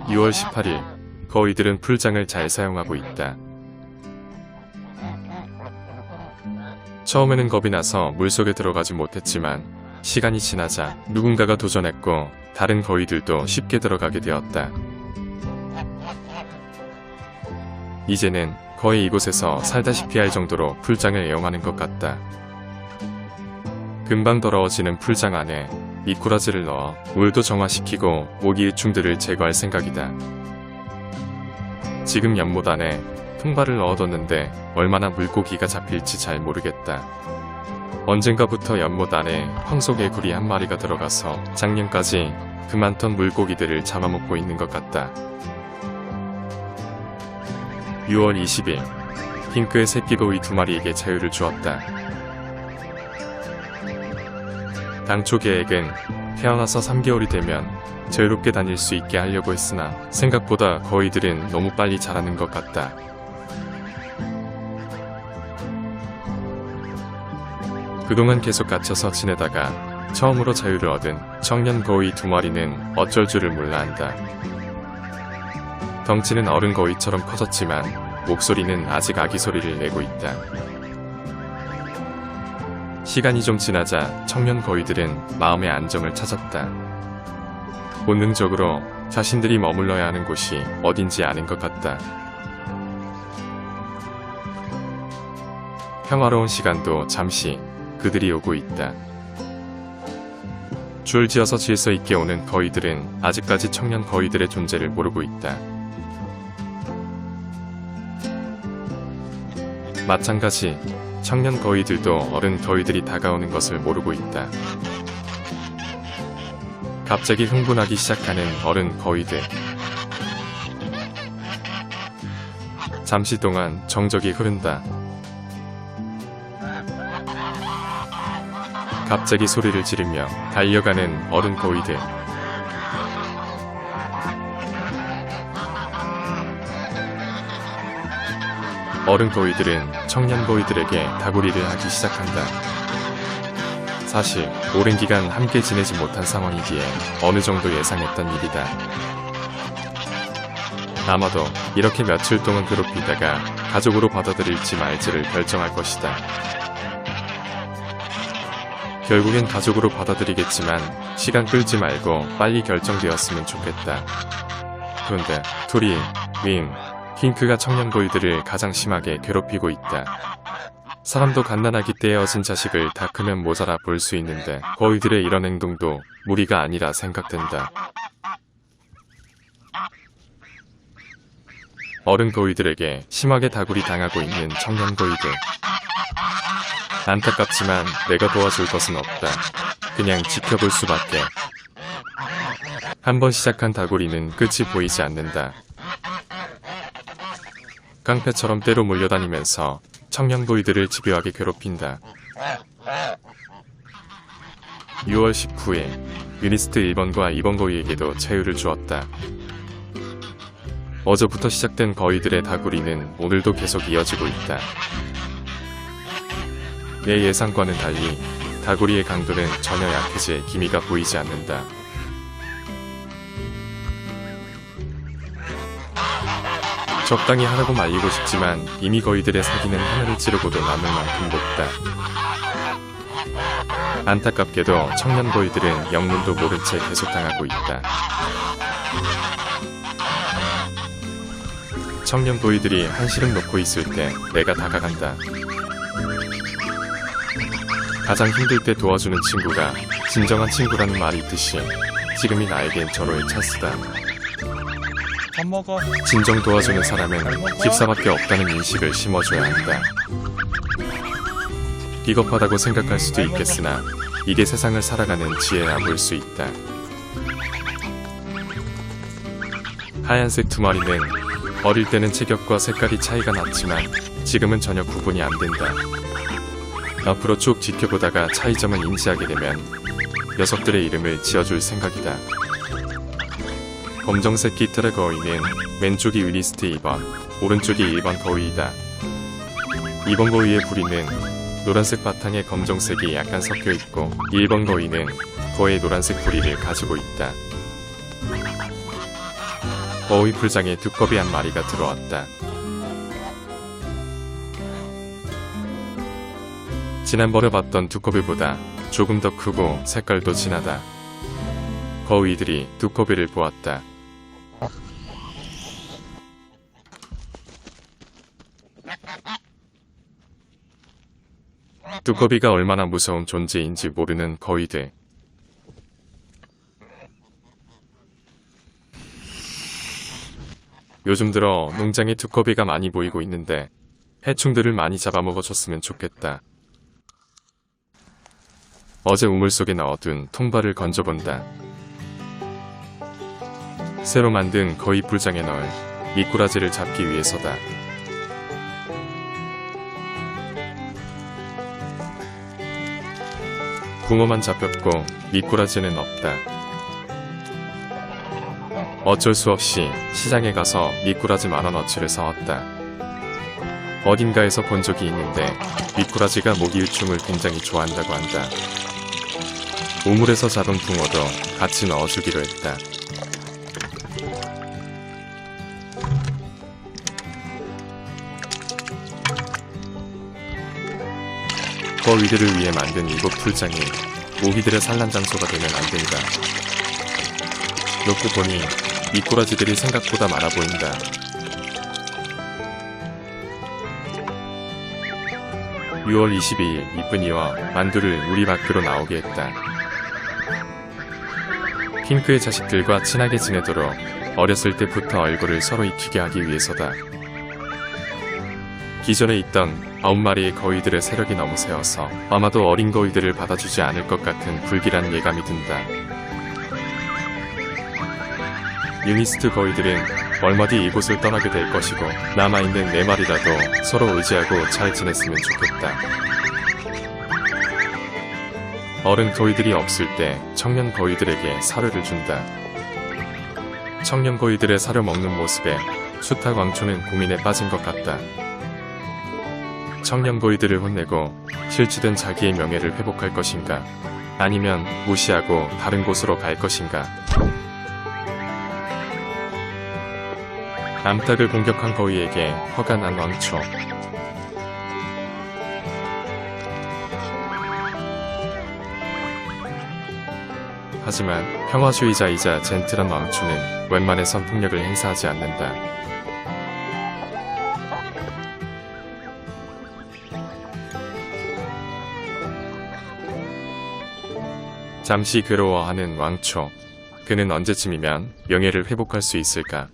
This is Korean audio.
6월 18일, 거위들은 풀장을 잘 사용하고 있다. 처음에는 겁이 나서 물속에 들어가지 못했지만 시간이 지나자 누군가가 도전했고 다른 거위들도 쉽게 들어가게 되었다. 이제는 거의 이곳에서 살다시피 할 정도로 풀장을 애용하는 것 같다. 금방 더러워지는 풀장 안에 미꾸라지를 넣어 물도 정화시키고 모기유충들을 제거할 생각이다. 지금 연못 안에 통발을 넣어뒀는데 얼마나 물고기가 잡힐지 잘 모르겠다. 언젠가부터 연못 안에 황소개구리 한 마리가 들어가서 작년까지 그 많던 물고기들을 잡아먹고 있는 것 같다. 6월 20일, 핑크의 새끼거위 2마리에게 자유를 주었다. 당초 계획은 태어나서 3개월이 되면 자유롭게 다닐 수 있게 하려고 했으나 생각보다 거위들은 너무 빨리 자라는 것 같다. 그동안 계속 갇혀서 지내다가 처음으로 자유를 얻은 청년 거위 2마리는 어쩔 줄을 몰라 한다. 덩치는 어른 거위처럼 커졌지만 목소리는 아직 아기 소리를 내고 있다. 시간이 좀 지나자 청년 거위들은 마음의 안정을 찾았다. 본능적으로 자신들이 머물러야 하는 곳이 어딘지 아는 것 같다. 평화로운 시간도 잠시 그들이 오고 있다. 줄 지어서 질서 있게 오는 거위들은 아직까지 청년 거위들의 존재를 모르고 있다. 마찬가지 청년 거위들도 어른 거위들이 다가오는 것을 모르고 있다. 갑자기 흥분하기 시작하는 어른 거위들. 잠시 동안 정적이 흐른다. 갑자기 소리를 지르며 달려가는 어른 거위들. 어른 거위들은 청년 거위들에게 다구리를 하기 시작한다. 사실 오랜 기간 함께 지내지 못한 상황이기에 어느 정도 예상했던 일이다. 아마도 이렇게 며칠 동안 괴롭히다가 가족으로 받아들일지 말지를 결정할 것이다. 결국엔 가족으로 받아들이겠지만 시간 끌지 말고 빨리 결정되었으면 좋겠다. 그런데 투리, 윙, 핑크가 청년 거위들을 가장 심하게 괴롭히고 있다. 사람도 갓난아기 때 얻은 자식을 다 크면 모자라 볼 수 있는데 거위들의 이런 행동도 무리가 아니라 생각된다. 어른 거위들에게 심하게 다구리 당하고 있는 청년 거위들. 안타깝지만 내가 도와줄 것은 없다. 그냥 지켜볼 수밖에. 한번 시작한 다구리는 끝이 보이지 않는다. 깡패처럼 때로 몰려다니면서 청년 거위들을 집요하게 괴롭힌다. 6월 19일, 유니스트 1번과 2번 거위에게도 자유를 주었다. 어제부터 시작된 거위들의 다구리는 오늘도 계속 이어지고 있다. 내 예상과는 달리 다구리의 강도는 전혀 약해질 기미가 보이지 않는다. 적당히 하라고 말리고 싶지만 이미 거위들의 사기는 하늘을 찌르고도 남을 만큼 높다. 안타깝게도 청년 거위들은 영문도 모른 채 계속 당하고 있다. 청년 거위들이 한시름 놓고 있을 때 내가 다가간다. 가장 힘들 때 도와주는 친구가 진정한 친구라는 말이 있듯이 지금이 나에겐 절호의 찬스다. 밥 먹어. 진정 도와주는 사람은 집사밖에 없다는 인식을 심어줘야 한다. 비겁하다고 생각할 수도 있겠으나 이게 세상을 살아가는 지혜라 볼 수 있다. 하얀색 2마리는 어릴 때는 체격과 색깔이 차이가 났지만 지금은 전혀 구분이 안 된다. 앞으로 쭉 지켜보다가 차이점을 인지하게 되면 녀석들의 이름을 지어줄 생각이다. 검정색 깃털의 거위는 왼쪽이 유니스트 2번, 오른쪽이 1번 거위이다. 2번 거위의 부리는 노란색 바탕에 검정색이 약간 섞여 있고 1번 거위는 거의 노란색 부리를 가지고 있다. 거위 풀장에 두꺼비 한 마리가 들어왔다. 지난번에 봤던 두꺼비보다 조금 더 크고 색깔도 진하다. 거위들이 두꺼비를 보았다. 두꺼비가 얼마나 무서운 존재인지 모르는 거위들. 요즘 들어 농장에 두꺼비가 많이 보이고 있는데 해충들을 많이 잡아먹어줬으면 좋겠다. 어제 우물 속에 넣어둔 통발을 건져본다. 새로 만든 거위 풀장에 넣을 미꾸라지를 잡기 위해서다. 붕어만 잡혔고 미꾸라지는 없다. 어쩔 수 없이 시장에 가서 미꾸라지 10,000원어치를 사왔다. 어딘가에서 본 적이 있는데 미꾸라지가 모기유충을 굉장히 좋아한다고 한다. 우물에서 잡은 붕어도 같이 넣어주기로 했다. 거위들을 위해 만든 이곳 풀장이 모기들의 산란 장소가 되면 안 된다. 놓고 보니 미꾸라지들이 생각보다 많아 보인다. (6월 22일) 이쁜이와 만두를 우리 밖으로 나오게 했다. 핑크의 자식들과 친하게 지내도록 어렸을 때부터 얼굴을 서로 익히게 하기 위해서다. 기존에 있던 9마리의 거위들의 세력이 너무 세어서 아마도 어린 거위들을 받아주지 않을 것 같은 불길한 예감이 든다. 유니스트 거위들은 얼마 뒤 이곳을 떠나게 될 것이고 남아있는 4마리라도 서로 의지하고 잘 지냈으면 좋겠다. 어른 거위들이 없을 때 청년 거위들에게 사료를 준다. 청년 거위들의 사료 먹는 모습에 수탉 왕초는 고민에 빠진 것 같다. 청년 거위들을 혼내고 실추된 자기의 명예를 회복할 것인가? 아니면 무시하고 다른 곳으로 갈 것인가? 암탉을 공격한 거위에게 화가 난 왕초. 하지만 평화주의자이자 젠틀한 왕초는 웬만해선 폭력을 행사하지 않는다. 잠시 괴로워하는 왕초. 그는 언제쯤이면 명예를 회복할 수 있을까?